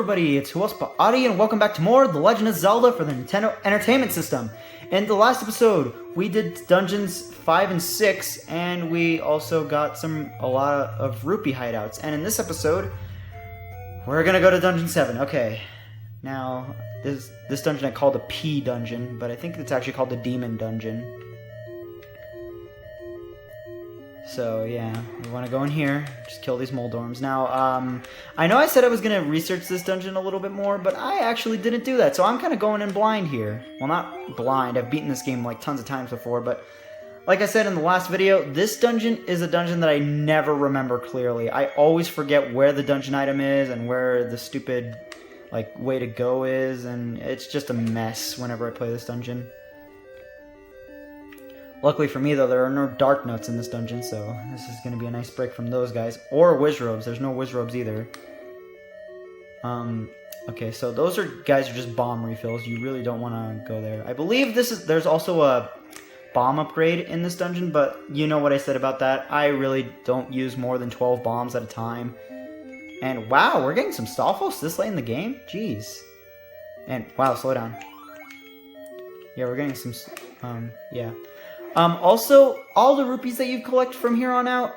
everybody, it's who else but Adi, and welcome back to more The Legend of Zelda for the Nintendo Entertainment System. In the last episode, we did Dungeons 5 and 6, and we also got a lot of rupee hideouts. And in this episode, we're gonna go to Dungeon 7. Okay, now, this dungeon I called the P Dungeon, but I think it's actually called the Demon Dungeon. So yeah, we want to go in here, just kill these Moldorms. Now, I know I said I was going to research this dungeon a little bit more, but I actually didn't do that, so I'm kind of going in blind here. Well, not blind, I've beaten this game like tons of times before, but like I said in the last video, this dungeon is a dungeon that I never remember clearly. I always forget where the dungeon item is and where the stupid, like, way to go is, and it's just a mess whenever I play this dungeon. Luckily for me, though, there are no dark notes in this dungeon, so this is going to be a nice break from those guys. Or Wizrobes. There's no Wizrobes either. Okay, so those guys are just bomb refills. You really don't want to go there. I believe there's also a bomb upgrade in this dungeon, but you know what I said about that. I really don't use more than 12 bombs at a time. And wow, we're getting some Stalfos this late in the game? Jeez. And wow, slow down. Yeah, we're getting some, yeah. Also, all the rupees that you collect from here on out,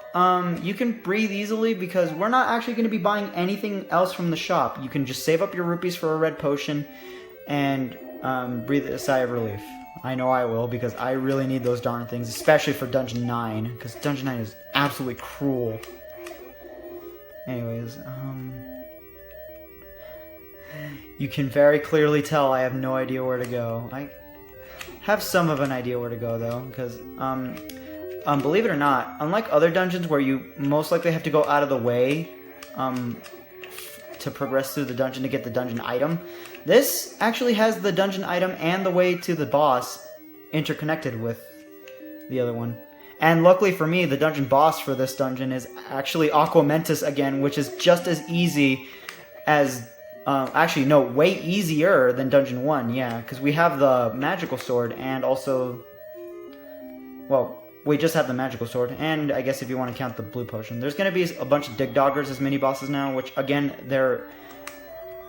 you can breathe easily because we're not actually going to be buying anything else from the shop. You can just save up your rupees for a red potion and breathe a sigh of relief. I know I will because I really need those darn things, especially for Dungeon 9, because Dungeon 9 is absolutely cruel. Anyways, you can very clearly tell I have no idea where to go. I have some of an idea where to go though, because believe it or not, unlike other dungeons where you most likely have to go out of the way to progress through the dungeon to get the dungeon item, this actually has the dungeon item and the way to the boss interconnected with the other one. And luckily for me, the dungeon boss for this dungeon is actually Aquamentus again, which is just as easy as actually, no, way easier than Dungeon 1, yeah, because we have the magical sword and also, well, we just have the magical sword, and I guess if you want to count the blue potion. There's going to be a bunch of dig doggers as mini-bosses now, which, again, they're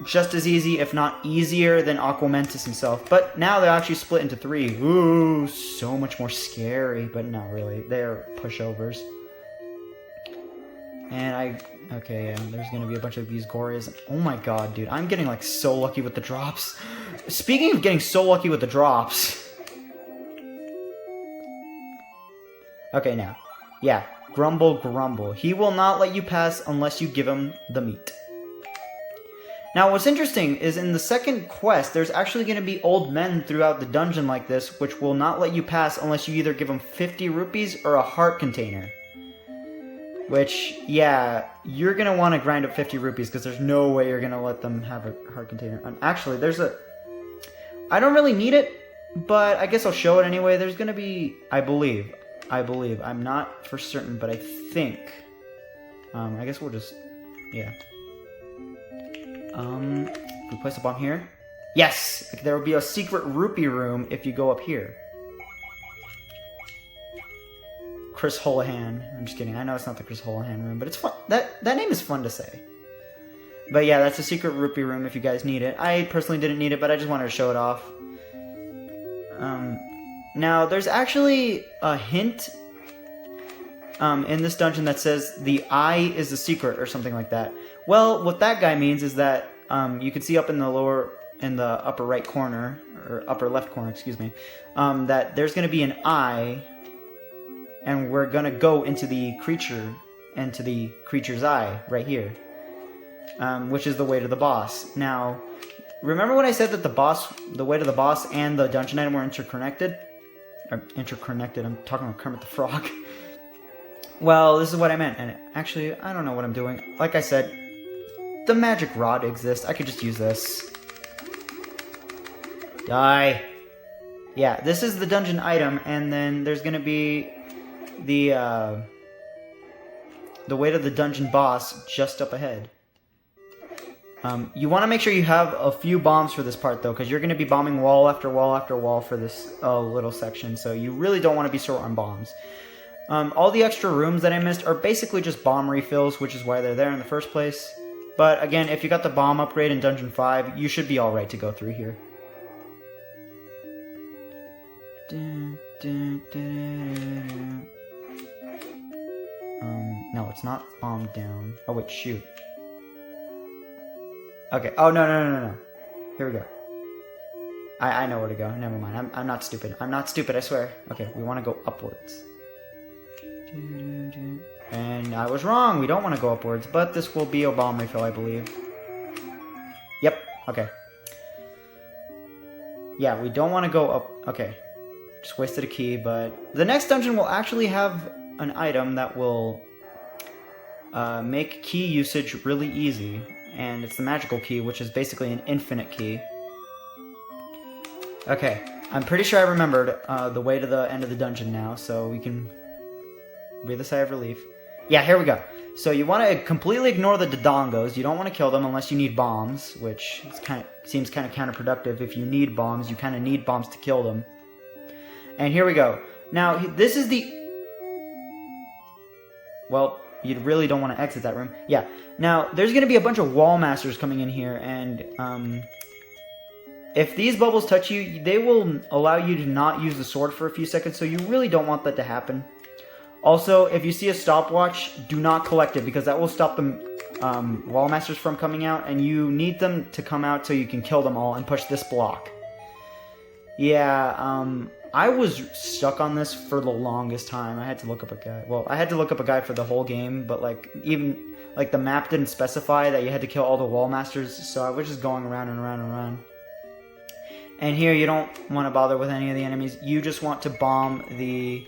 just as easy, if not easier, than Aquamentus himself, but now they're actually split into 3. Ooh, so much more scary, but not really. They're pushovers. And okay, yeah, there's gonna be a bunch of these Gorias. Oh my god, dude, I'm getting, like, so lucky with the drops. Speaking of getting so lucky with the drops. Okay, now. Yeah, Grumble Grumble. He will not let you pass unless you give him the meat. Now, what's interesting is in the second quest, there's actually gonna be old men throughout the dungeon like this, which will not let you pass unless you either give them 50 rupees or a heart container. Which, yeah, you're going to want to grind up 50 rupees because there's no way you're going to let them have a heart container. And actually, I don't really need it, but I guess I'll show it anyway. There's going to be, I believe, I'm not for certain, but I think, I guess we'll just, yeah. We place a bomb here. Yes! There will be a secret rupee room if you go up here. Chris Holohan. I'm just kidding. I know it's not the Chris Holohan room, but it's fun. That name is fun to say. But yeah, that's a secret rupee room if you guys need it. I personally didn't need it, but I just wanted to show it off. Now, there's actually a hint in this dungeon that says the eye is the secret or something like that. Well, what that guy means is that you can see up in the upper right corner, or upper left corner, excuse me, that there's going to be an eye. And we're gonna go into the creature's eye, right here. Which is the way to the boss. Now, remember when I said that the way to the boss and the dungeon item were interconnected? Interconnected, I'm talking about Kermit the Frog. Well, this is what I meant, and actually, I don't know what I'm doing. Like I said, the magic rod exists, I could just use this. Die! Yeah, this is the dungeon item, and then there's gonna be the way to the dungeon boss just up ahead. You want to make sure you have a few bombs for this part though, because you're going to be bombing wall after wall after wall for this little section, so you really don't want to be short on bombs. All the extra rooms that I missed are basically just bomb refills, which is why they're there in the first place. But again, if you got the bomb upgrade in Dungeon 5, you should be alright to go through here. No, it's not bombed down. Oh wait, shoot. Okay, oh no. Here we go. I know where to go, never mind. I'm not stupid. I'm not stupid, I swear. Okay, we want to go upwards. And I was wrong, we don't want to go upwards, but this will be a bomb refill, I believe. Yep, okay. Yeah, we don't want to go up. Okay, just wasted a key, but the next dungeon will actually have an item that will make key usage really easy, and it's the magical key, which is basically an infinite key. Okay, I'm pretty sure I remembered the way to the end of the dungeon now, so we can breathe a sigh of relief. Yeah, here we go. So you want to completely ignore the Dodongos. You don't want to kill them unless you need bombs, which seems kind of counterproductive. If you need bombs, you kind of need bombs to kill them. And here we go. Now, this is the... Well, you really don't want to exit that room. Yeah. Now, there's going to be a bunch of wall masters coming in here, and if these bubbles touch you, they will allow you to not use the sword for a few seconds, so you really don't want that to happen. Also, if you see a stopwatch, do not collect it, because that will stop the wall masters from coming out, and you need them to come out so you can kill them all and push this block. Yeah, I was stuck on this for the longest time. I had to look up a guide. Well, I had to look up a guide for the whole game, but even the map didn't specify that you had to kill all the wall masters, so I was just going around and around and around. And here, you don't want to bother with any of the enemies. You just want to bomb the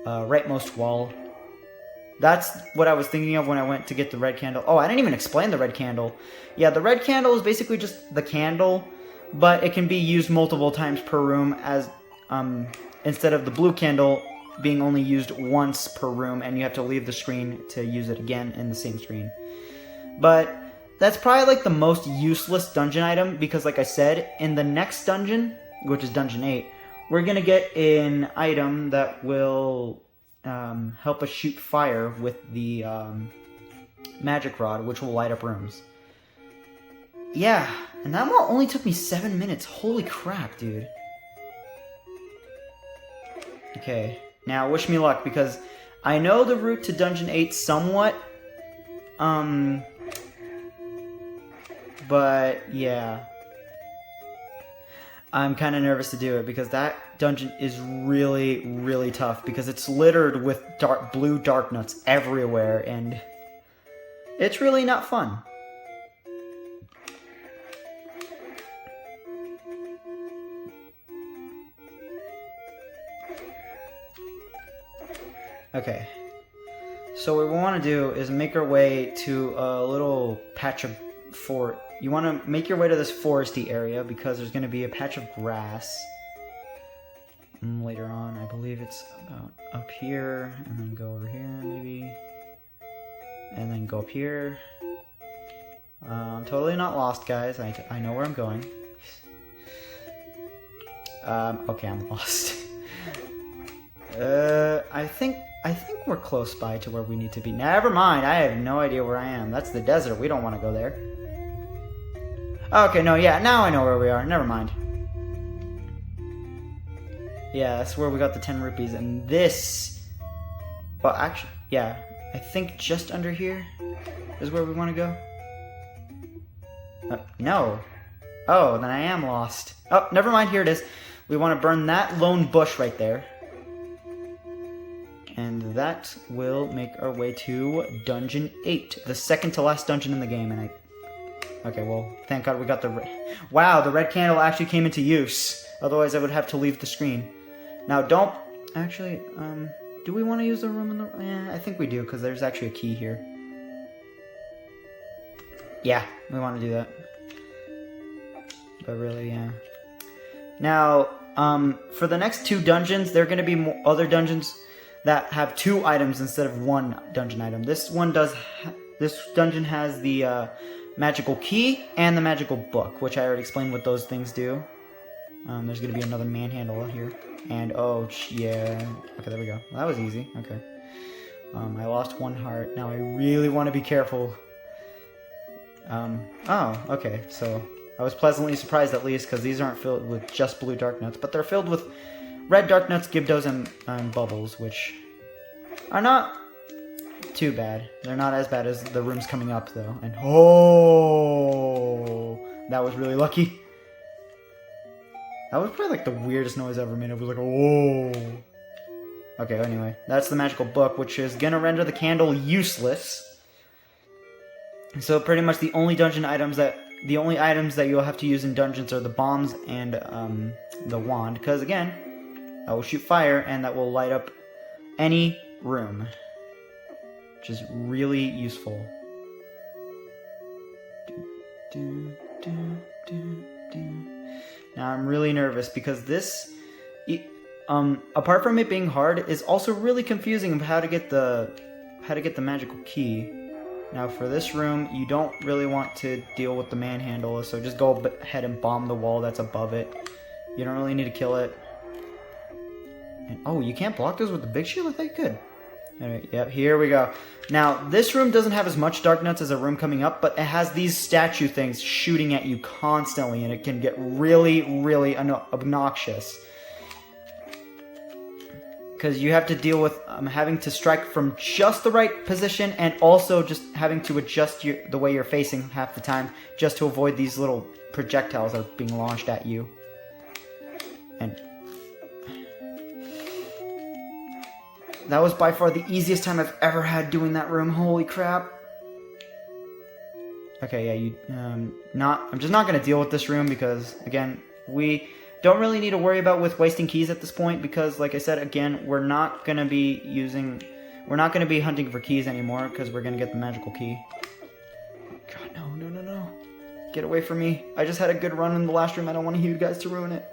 rightmost wall. That's what I was thinking of when I went to get the red candle. Oh, I didn't even explain the red candle. Yeah, the red candle is basically just the candle, but it can be used multiple times per room, as instead of the blue candle being only used once per room, and you have to leave the screen to use it again in the same screen. But that's probably the most useless dungeon item, because like I said, in the next dungeon, which is Dungeon 8, we're going to get an item that will help us shoot fire with the magic rod, which will light up rooms. Yeah, and that one only took me 7 minutes. Holy crap, dude. Okay, now wish me luck, because I know the route to Dungeon 8 somewhat. But yeah, I'm kind of nervous to do it, because that dungeon is really, really tough, because it's littered with blue dark nuts everywhere, and it's really not fun. Okay, so what we want to do is make our way to a little patch of forest. You want to make your way to this foresty area, because there's going to be a patch of grass later on. I believe it's about up here, and then go over here maybe, and then go up here. I'm totally not lost, guys. I know where I'm going. Okay, I'm lost. I think we're close by to where we need to be. Never mind, I have no idea where I am. That's the desert. We don't want to go there. Okay, no, yeah, now I know where we are. Never mind. Yeah, that's where we got the 10 rupees, and this... Well, actually, yeah, I think just under here is where we want to go. No. Oh, then I am lost. Oh, never mind, here it is. We want to burn that lone bush right there. And that will make our way to Dungeon 8, the second to last dungeon in the game, and okay, well, thank God we got the wow, the red candle actually came into use. Otherwise, I would have to leave the screen. Now, don't... Actually, do we want to use the room in the... I think we do, because there's actually a key here. Yeah, we want to do that. But really, yeah. Now, for the next 2 dungeons, there are going to be other dungeons that have 2 items instead of 1 dungeon item. This dungeon has the magical key and the magical book, which I already explained what those things do. There's going to be another manhandle here. And, oh, yeah. Okay, there we go. Well, that was easy. Okay. I lost 1 heart. Now I really want to be careful. Oh, okay, so I was pleasantly surprised at least, because these aren't filled with just blue dark nuts, but they're filled with red dark nuts, Gibdos, and bubbles, which are not too bad. They're not as bad as the rooms coming up, though. And oh, that was really lucky. That was probably like the weirdest noise I ever made. It was like, oh. Okay, anyway, that's the magical book, which is gonna render the candle useless. So pretty much the only items that you'll have to use in dungeons are the bombs and the wand, because again, that will shoot fire and that will light up any room, which is really useful. Now I'm really nervous because this, apart from it being hard, is also really confusing of how to get the magical key. Now for this room, you don't really want to deal with the manhandle, so just go ahead and bomb the wall that's above it. You don't really need to kill it. And oh, you can't block those with the big shield? I thought you could. Alright, yep, here we go. Now, this room doesn't have as much dark nuts as a room coming up, but it has these statue things shooting at you constantly, and it can get really, really obnoxious. Because you have to deal with having to strike from just the right position, and also just having to adjust the way you're facing half the time, just to avoid these little projectiles that are being launched at you. And that was by far the easiest time I've ever had doing that room. Holy crap. Okay, yeah, I'm just not going to deal with this room because, again, we don't really need to worry about wasting keys at this point because, like I said, again, we're not going to be hunting for keys anymore because we're going to get the magical key. God, no. Get away from me. I just had a good run in the last room. I don't want you guys to ruin it.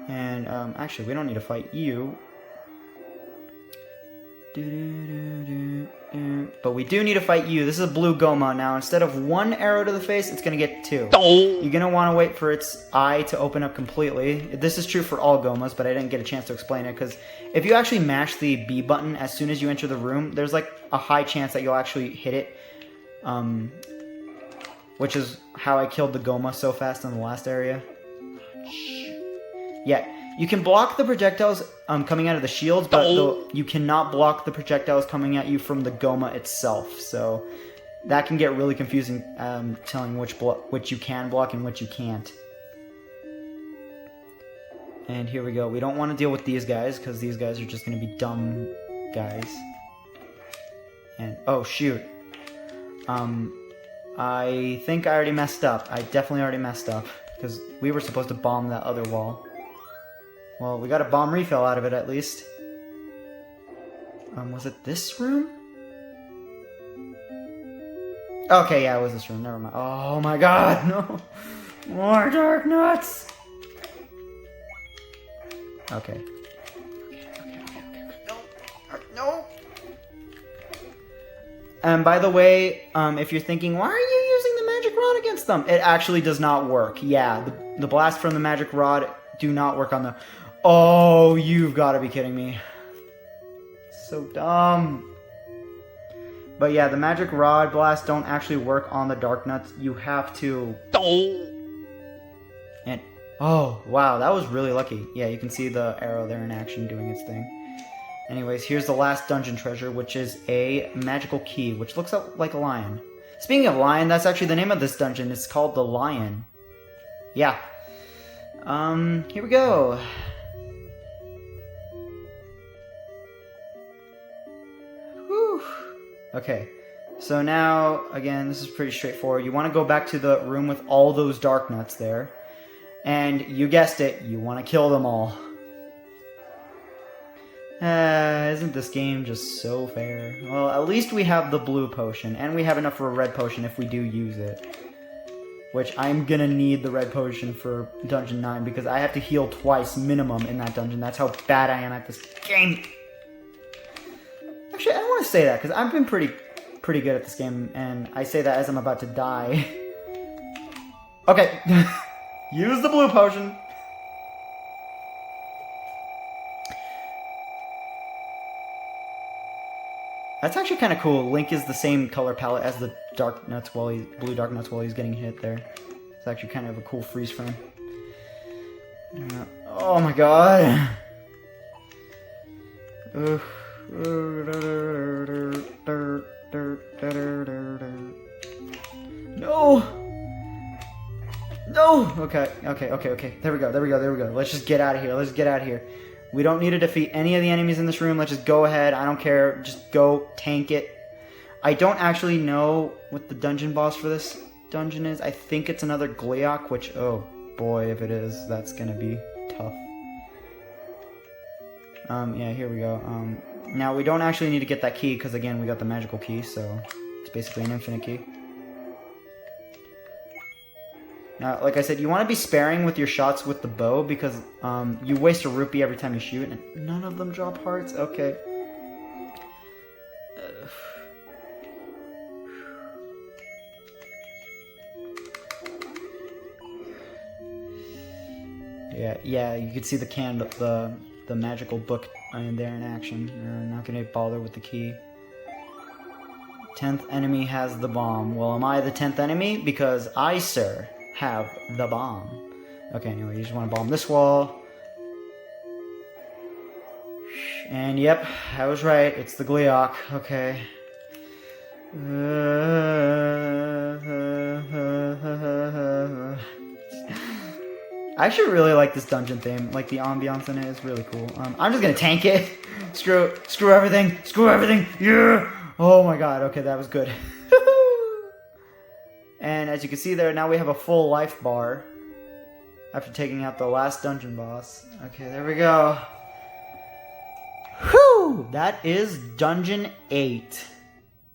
And, actually, we don't need to fight you. But we do need to fight you. This is a blue Goma. Now, instead of one arrow to the face, it's going to get two. You're going to want to wait for its eye to open up completely. This is true for all Gomas, but I didn't get a chance to explain it, because if you actually mash the B button as soon as you enter the room, there's like a high chance that you'll actually hit it. Which is how I killed the Goma so fast in the last area. Yeah. You can block the projectiles coming out of the shields, but you cannot block the projectiles coming at you from the Goma itself. So that can get really confusing, telling which you can block and which you can't. And here we go. We don't want to deal with these guys, because these guys are just going to be dumb guys. And, oh, shoot. I think I already messed up. I definitely already messed up, because we were supposed to bomb that other wall. Well, we got a bomb refill out of it, at least. Was it this room? Okay, yeah, it was this room. Never mind. Oh my god, no! More dark nuts! Okay. No! And by the way, if you're thinking, why are you using the magic rod against them? It actually does not work. Yeah, the blast from the magic rod do not work on the... Oh, you've got to be kidding me. So dumb. But yeah, the magic rod blasts don't actually work on the dark nuts. You have to... And... Oh, wow, that was really lucky. Yeah, you can see the arrow there in action doing its thing. Anyways, here's the last dungeon treasure, which is a magical key, which looks like a lion. Speaking of lion, that's actually the name of this dungeon. It's called the Lion. Yeah. Here we go. Whew. Okay. So now, again, this is pretty straightforward. You want to go back to the room with all those dark nuts there. And you guessed it, you want to kill them all. Isn't this game just so fair? Well, at least we have the blue potion, and we have enough for a red potion if we do use it. Which, I'm gonna need the red potion for Dungeon 9, because I have to heal twice minimum in that dungeon. That's how bad I am at this game. Actually, I don't want to say that, because I've been pretty good at this game, and I say that as I'm about to die. Okay. Use the blue potion. That's actually kind of cool. Link is the same color palette as the dark nuts blue dark nuts while he's getting hit there. It's actually kind of a cool freeze frame. Oh my god. No. No. Okay. There we go. Let's just get out of here. We don't need to defeat any of the enemies in this room. Let's just go ahead. I don't care. Just go tank it. I don't actually know what the dungeon boss for this dungeon is. I think it's another Gleeok, which, oh boy, if it is, that's gonna be tough. Yeah, here we go. Now we don't actually need to get that key because, again, we got the magical key, so it's basically an infinite key. Now, like I said, you want to be sparing with your shots with the bow because you waste a rupee every time you shoot, and none of them drop hearts. Okay. Yeah, you can see the the magical book in there in action. You're not gonna bother with the key. 10th enemy has the bomb. Well, am I the 10th enemy? Because I, sir, have the bomb. Okay, anyway, you just want to bomb this wall. And yep, I was right. It's the Gleeok. Okay. I actually really like this dungeon theme. Like, the ambiance in it is really cool. I'm just gonna tank it. Screw everything. Yeah! Oh my god, okay, that was good. And as you can see there, now we have a full life bar. After taking out the last dungeon boss. Okay, there we go. Whew! That is Dungeon 8.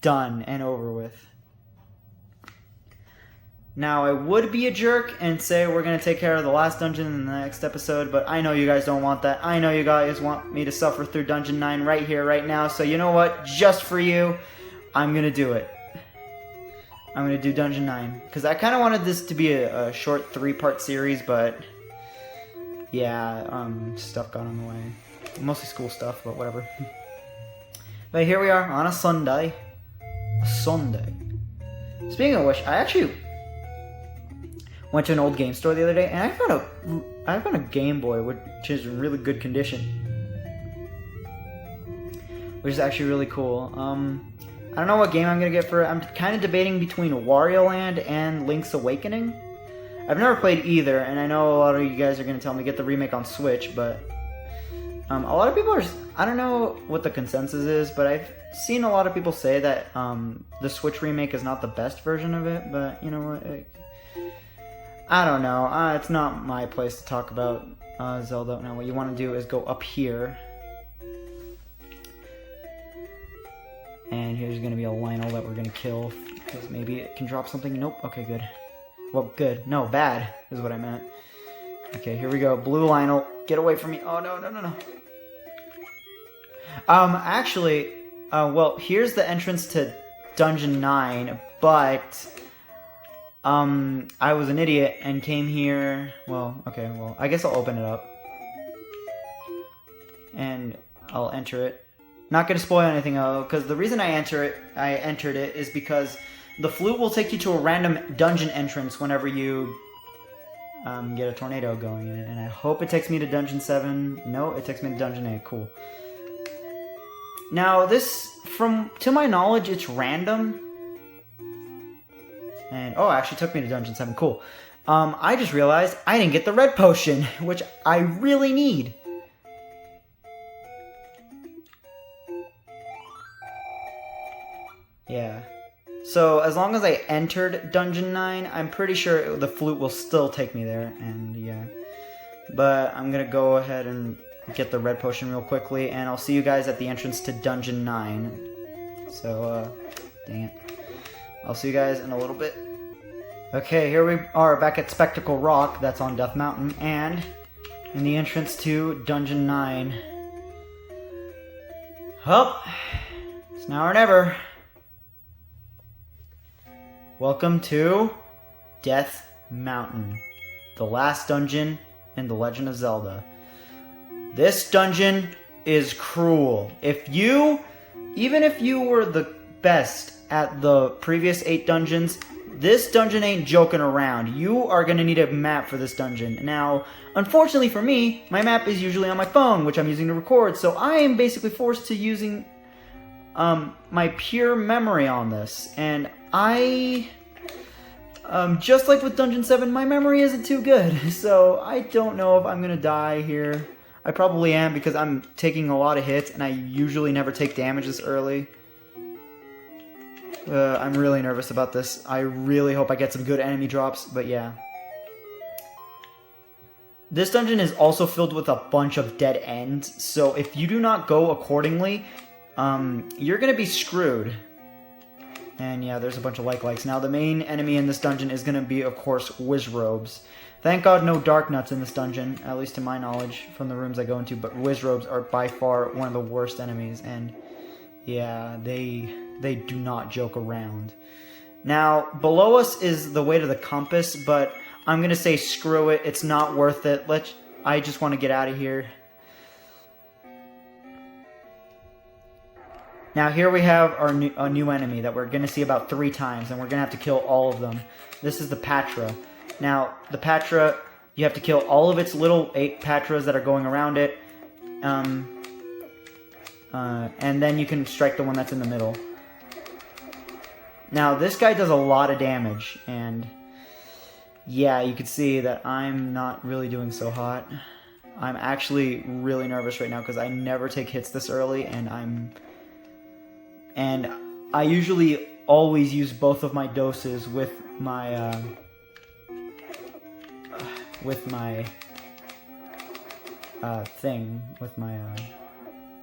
Done and over with. Now, I would be a jerk and say we're going to take care of the last dungeon in the next episode, but I know you guys don't want that. I know you guys want me to suffer through Dungeon 9 right here, right now, so you know what? Just for you, I'm going to do it. I'm going to do Dungeon 9. Because I kind of wanted this to be a short 3-part series, but yeah, stuff got in the way. Mostly school stuff, but whatever. But here we are on a Sunday. Speaking of which, I actually went to an old game store the other day, and I found a Game Boy, which is in really good condition, which is actually really cool. I don't know what game I'm gonna get for it. I'm kind of debating between Wario Land and Link's Awakening. I've never played either, and I know a lot of you guys are gonna tell me get the remake on Switch, but a lot of people are. I don't know what the consensus is, but I've seen a lot of people say that the Switch remake is not the best version of it. But you know what? I don't know. It's not my place to talk about Zelda. Now, what you want to do is go up here. And here's going to be a Lionel that we're going to kill. Because maybe it can drop something. Nope. Okay, good. Well, good. No, bad is what I meant. Okay, here we go. Blue Lionel. Get away from me. Oh, no. Actually, well, here's the entrance to Dungeon 9. But I was an idiot and came here. Well, okay, well, I guess I'll open it up. And I'll enter it. Not gonna spoil anything though, because the reason I entered it is because the flute will take you to a random dungeon entrance whenever you get a tornado going in it. And I hope it takes me to Dungeon 7. No, it takes me to Dungeon 8. Cool. Now this, to my knowledge, it's random. And, oh, it actually took me to Dungeon 7. Cool. I just realized I didn't get the red potion, which I really need. Yeah. So, as long as I entered Dungeon 9, I'm pretty sure the flute will still take me there. And, yeah. But I'm gonna go ahead and get the red potion real quickly. And I'll see you guys at the entrance to Dungeon 9. So, dang it. I'll see you guys in a little bit. Okay, here we are back at Spectacle Rock, that's on Death Mountain, and in the entrance to Dungeon 9. Well, it's now or never. Welcome to Death Mountain, the last dungeon in The Legend of Zelda. This dungeon is cruel. If you even if you were the best at the previous 8 dungeons, this dungeon ain't joking around. You are going to need a map for this dungeon. Now, unfortunately for me, my map is usually on my phone, which I'm using to record, so I am basically forced to using my pure memory on this. And just like with Dungeon 7, my memory isn't too good, so I don't know if I'm going to die here. I probably am because I'm taking a lot of hits, and I usually never take damage this early. I'm really nervous about this. I really hope I get some good enemy drops, but yeah. This dungeon is also filled with a bunch of dead ends, so if you do not go accordingly, you're going to be screwed. And yeah, there's a bunch of likes. Now, the main enemy in this dungeon is going to be, of course, Wizrobes. Thank God no Dark Nuts in this dungeon, at least to my knowledge from the rooms I go into, but Wizrobes are by far one of the worst enemies, and yeah, they do not joke around. Now, below us is the way to the compass, but I'm going to say screw it. It's not worth it. I just want to get out of here. Now, here we have a new enemy that we're going to see about 3 times, and we're going to have to kill all of them. This is the Patra. Now, the Patra, you have to kill all of its little 8 Patras that are going around it, and then you can strike the one that's in the middle. Now, this guy does a lot of damage, and yeah, you can see that I'm not really doing so hot. I'm actually really nervous right now because I never take hits this early, and I usually always use both of my doses with my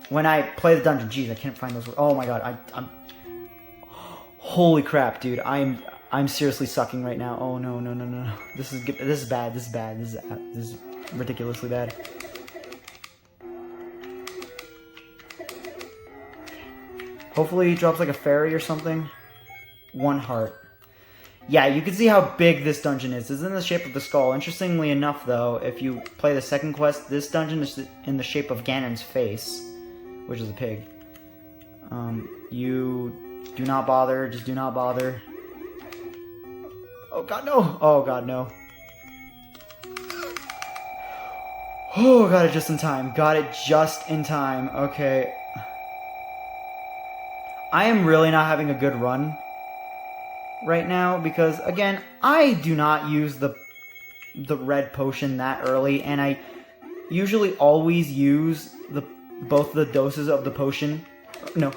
when I play the dungeon. Jeez, I can't find those words. Oh my god, I'm holy crap, dude. I'm seriously sucking right now. Oh no. This is bad. This is ridiculously bad. Hopefully he drops like a fairy or something. 1 heart. Yeah, you can see how big this dungeon is. It's in the shape of the skull. Interestingly enough, though, if you play the second quest, this dungeon is in the shape of Ganon's face, which is a pig. You do not bother. Just do not bother. Oh god, no! Oh god, no. Oh, got it just in time. Got it just in time. Okay. I am really not having a good run right now because, again, I do not use the red potion that early, and I usually always use both the doses of the potion. No.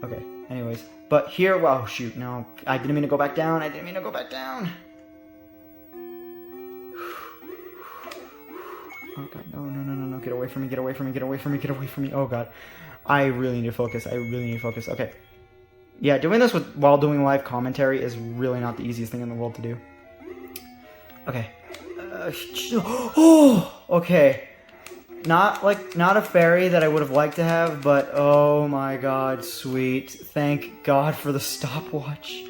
Okay, anyways. But here, wow, shoot, no. I didn't mean to go back down. Oh god, no. Get away from me. Oh god. I really need to focus. Okay. Yeah, doing this while doing live commentary is really not the easiest thing in the world to do. Okay. Okay. Not a fairy that I would have liked to have, but oh my god, sweet. Thank God for the stopwatch.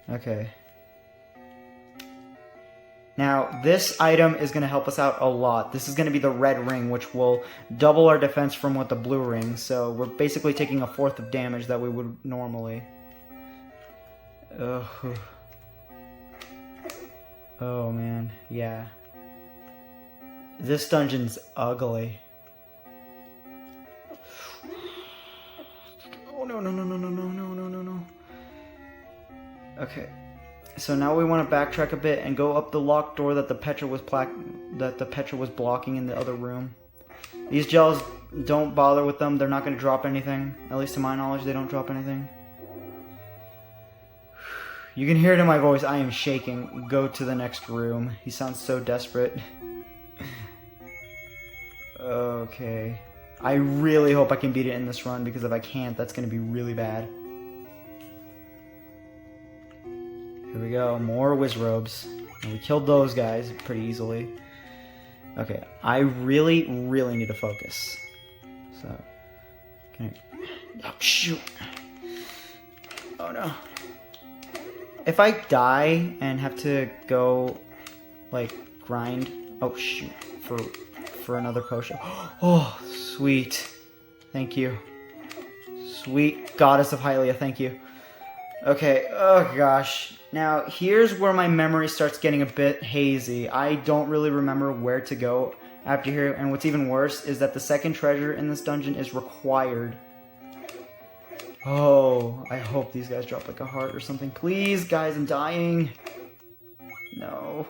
Okay. Now, this item is going to help us out a lot. This is going to be the red ring, which will double our defense from what the blue ring. So we're basically taking 1/4 of damage that we would normally. Ugh. Oh man, yeah. This dungeon's ugly. Oh no. Okay. So now we want to backtrack a bit and go up the locked door that the Petra was blocking in the other room. These gels, don't bother with them. They're not going to drop anything. At least to my knowledge, they don't drop anything. You can hear it in my voice. I am shaking. Go to the next room. He sounds so desperate. Okay. I really hope I can beat it in this run, because if I can't, that's going to be really bad. Here we go, more Wizrobes. And we killed those guys pretty easily. Okay, I really need to focus. So, can I... Oh, shoot! Oh no. If I die and have to go, like, grind Oh, shoot. For another potion. Oh, sweet. Thank you. Sweet goddess of Hylia, thank you. Okay, oh gosh. Now, here's where my memory starts getting a bit hazy. I don't really remember where to go after here, and what's even worse is that the second treasure in this dungeon is required. Oh, I hope these guys drop like a heart or something. Please, guys, I'm dying. No.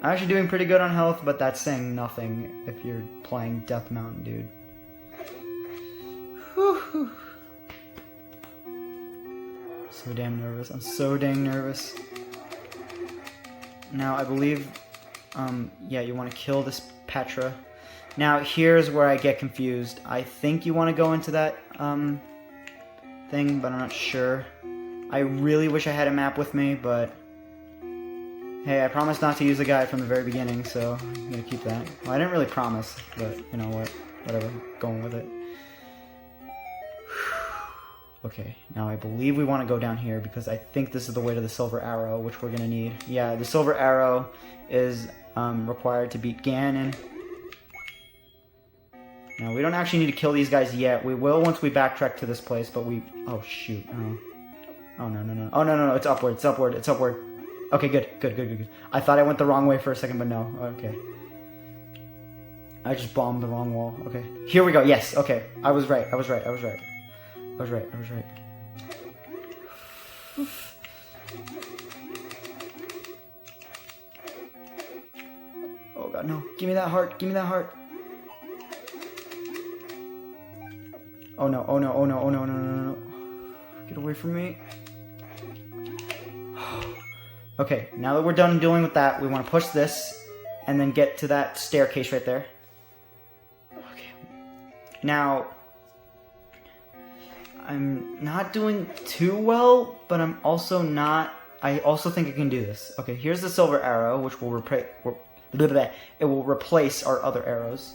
I'm actually doing pretty good on health, but that's saying nothing if you're playing Death Mountain, dude. Whew. So damn nervous. I'm so dang nervous. Now, I believe, yeah, you want to kill this Petra. Now, here's where I get confused. I think you want to go into that, thing, but I'm not sure. I really wish I had a map with me, but hey, I promised not to use the guide from the very beginning, so I'm gonna keep that. Well, I didn't really promise, but you know what? Whatever. Going with it. Okay, now I believe we want to go down here because I think this is the way to the Silver Arrow, which we're gonna need. Yeah, the Silver Arrow is required to beat Ganon. Now, we don't actually need to kill these guys yet. We will once we backtrack to this place, but we... Oh, shoot. Oh. Oh, no, no, no. Oh, no, no, no. It's upward. It's upward. It's upward. Okay, good. Good, good, good, good. I thought I went the wrong way for a second, but no. Okay. I just bombed the wrong wall. Okay. Here we go. Yes. Okay. I was right. I was right. I was right. I was right. I was right. Oh, God, no. Give me that heart. Give me that heart. Oh no, oh no, oh no, oh no, no, no, no. Get away from me. Okay, now that we're done dealing with that, we want to push this and then get to that staircase right there. Okay. Now, I'm not doing too well, but I'm also not... I also think I can do this. Okay, here's the Silver Arrow, which will replace our other arrows.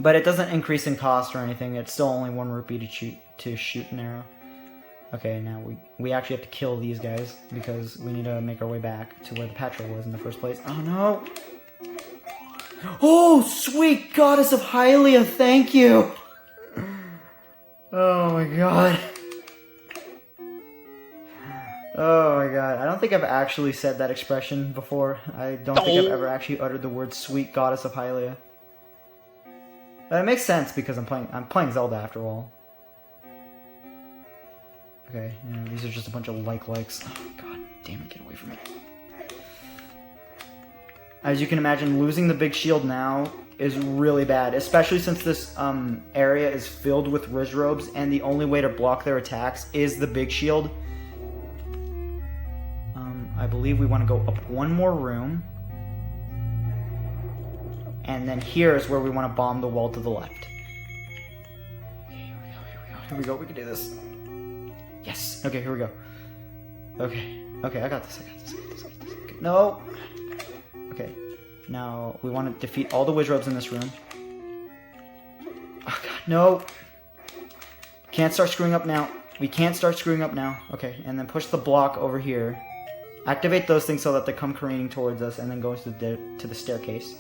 But it doesn't increase in cost or anything. It's still only 1 rupee to shoot an arrow. Okay, now we actually have to kill these guys because we need to make our way back to where the Petra was in the first place. Oh no! Oh, sweet goddess of Hylia, thank you! Oh my god. Oh my god. I don't think I've actually said that expression before. I don't think I've ever actually uttered the word sweet goddess of Hylia. It makes sense because I'm playing Zelda after all. Okay, yeah, these are just a bunch of likes. Oh god damn it, get away from me. As you can imagine, losing the big shield now is really bad, especially since this area is filled with Riz Robes and the only way to block their attacks is the big shield. I believe we want to go up one more room. And then here is where we want to bomb the wall to the left. Okay, here we go, here we go, here we go. We can do this. Yes. Okay, here we go. Okay. Okay, I got this, I got this, I got this, I got this. Okay. No! Okay. Now, we want to defeat all the Wizrobes in this room. Oh, God, no! Can't start screwing up now. We can't start screwing up now. Okay, and then push the block over here. Activate those things so that they come careening towards us, and then go to the staircase.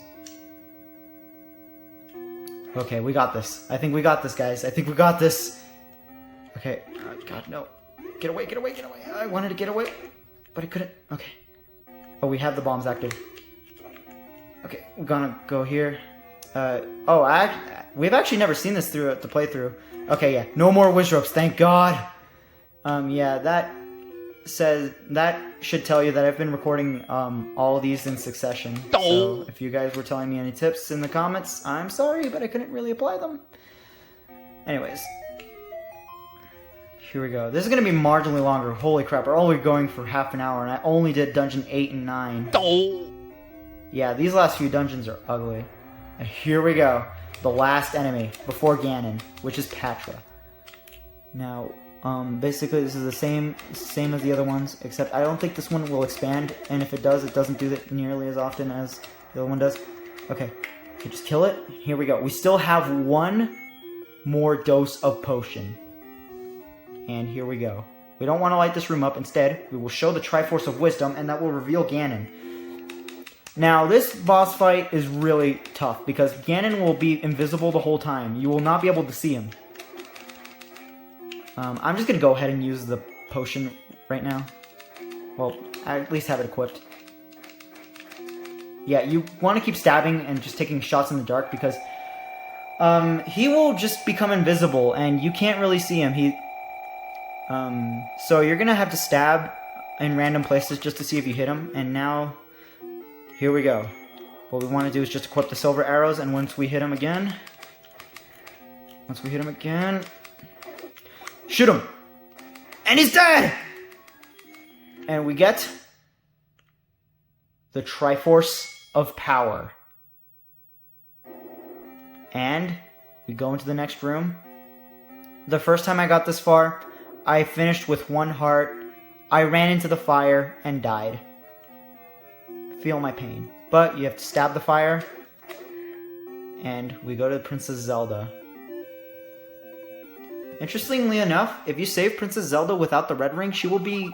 Okay, we got this. I think we got this, guys. I think we got this. Okay. Oh, God, no. Get away, get away, get away. I wanted to get away, but I couldn't. Okay. Oh, we have the bombs active. Okay, we're gonna go here. We've actually never seen this throughout the playthrough. Okay, yeah. No more Wizrobes, thank God. Yeah, that should tell you that I've been recording all of these in succession. So if you guys were telling me any tips in the comments, I'm sorry, but I couldn't really apply them. Anyways. Here we go. This is going to be marginally longer. Holy crap, we're only going for half an hour, and I only did Dungeon 8 and 9. Yeah, these last few dungeons are ugly. And here we go. The last enemy before Ganon, which is Petra. Now, basically this is the same as the other ones, except I don't think this one will expand, and if it does, it doesn't do it nearly as often as the other one does. Okay, just kill it. Here we go. We still have one more dose of potion. And here we go. We don't want to light this room up. Instead, we will show the Triforce of Wisdom, and that will reveal Ganon. Now, this boss fight is really tough because Ganon will be invisible the whole time. You will not be able to see him. I'm just going to go ahead and use the potion right now. Well, I at least have it equipped. Yeah, you want to keep stabbing and just taking shots in the dark because he will just become invisible and you can't really see him. So you're going to have to stab in random places just to see if you hit him. And now, here we go. What we want to do is just equip the silver arrows, and once we hit him again, shoot him! And he's dead! And we get the Triforce of Power. And we go into the next room. The first time I got this far, I finished with 1 heart. I ran into the fire and died. Feel my pain. But you have to stab the fire. And we go to Princess Zelda. Interestingly enough, if you save Princess Zelda without the red ring, she will be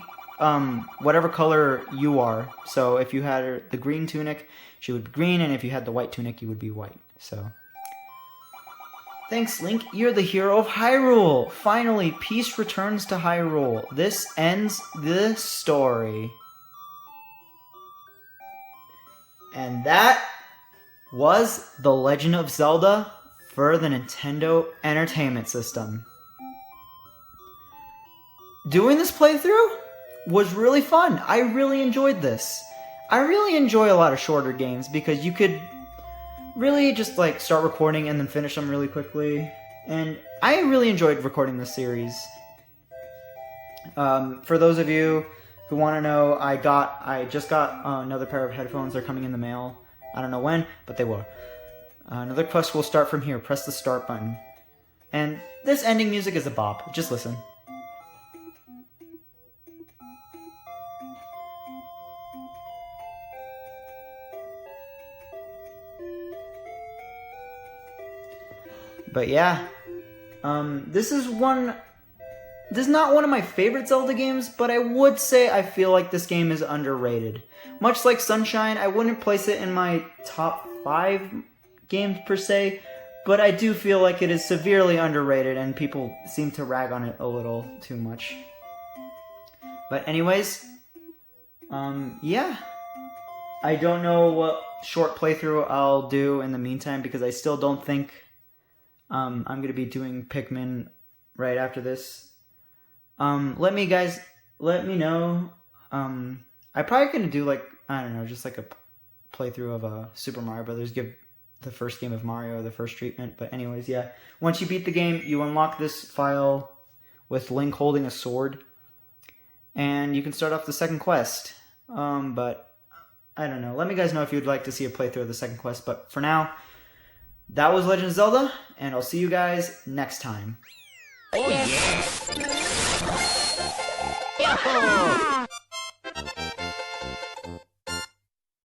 whatever color you are. So if you had the green tunic, she would be green, and if you had the white tunic, you would be white. So thanks, Link. You're the hero of Hyrule. Finally, peace returns to Hyrule. This ends the story. And that was The Legend of Zelda for the Nintendo Entertainment System. Doing this playthrough was really fun. I really enjoyed this. I really enjoy a lot of shorter games because you could really just like start recording and then finish them really quickly. And I really enjoyed recording this series. For those of you who want to know, I just got another pair of headphones. They're coming in the mail. I don't know when, but they will. Another quest will start from here. Press the start button. And this ending music is a bop. Just listen. But yeah, this is not one of my favorite Zelda games, but I would say I feel like this game is underrated. Much like Sunshine, I wouldn't place it in my top 5 games per se, but I do feel like it is severely underrated and people seem to rag on it a little too much. But anyways, yeah. I don't know what short playthrough I'll do in the meantime because I still don't think I'm going to be doing Pikmin right after this. Let me know. I'm probably going to do like, I don't know, just like a playthrough of Super Mario Brothers, give the first game of Mario the first treatment. But anyways, yeah. Once you beat the game, you unlock this file with Link holding a sword. And you can start off the second quest. But I don't know. Let me guys know if you'd like to see a playthrough of the second quest. But for now, that was Legend of Zelda, and I'll see you guys next time. Oh yeah! Yahoo!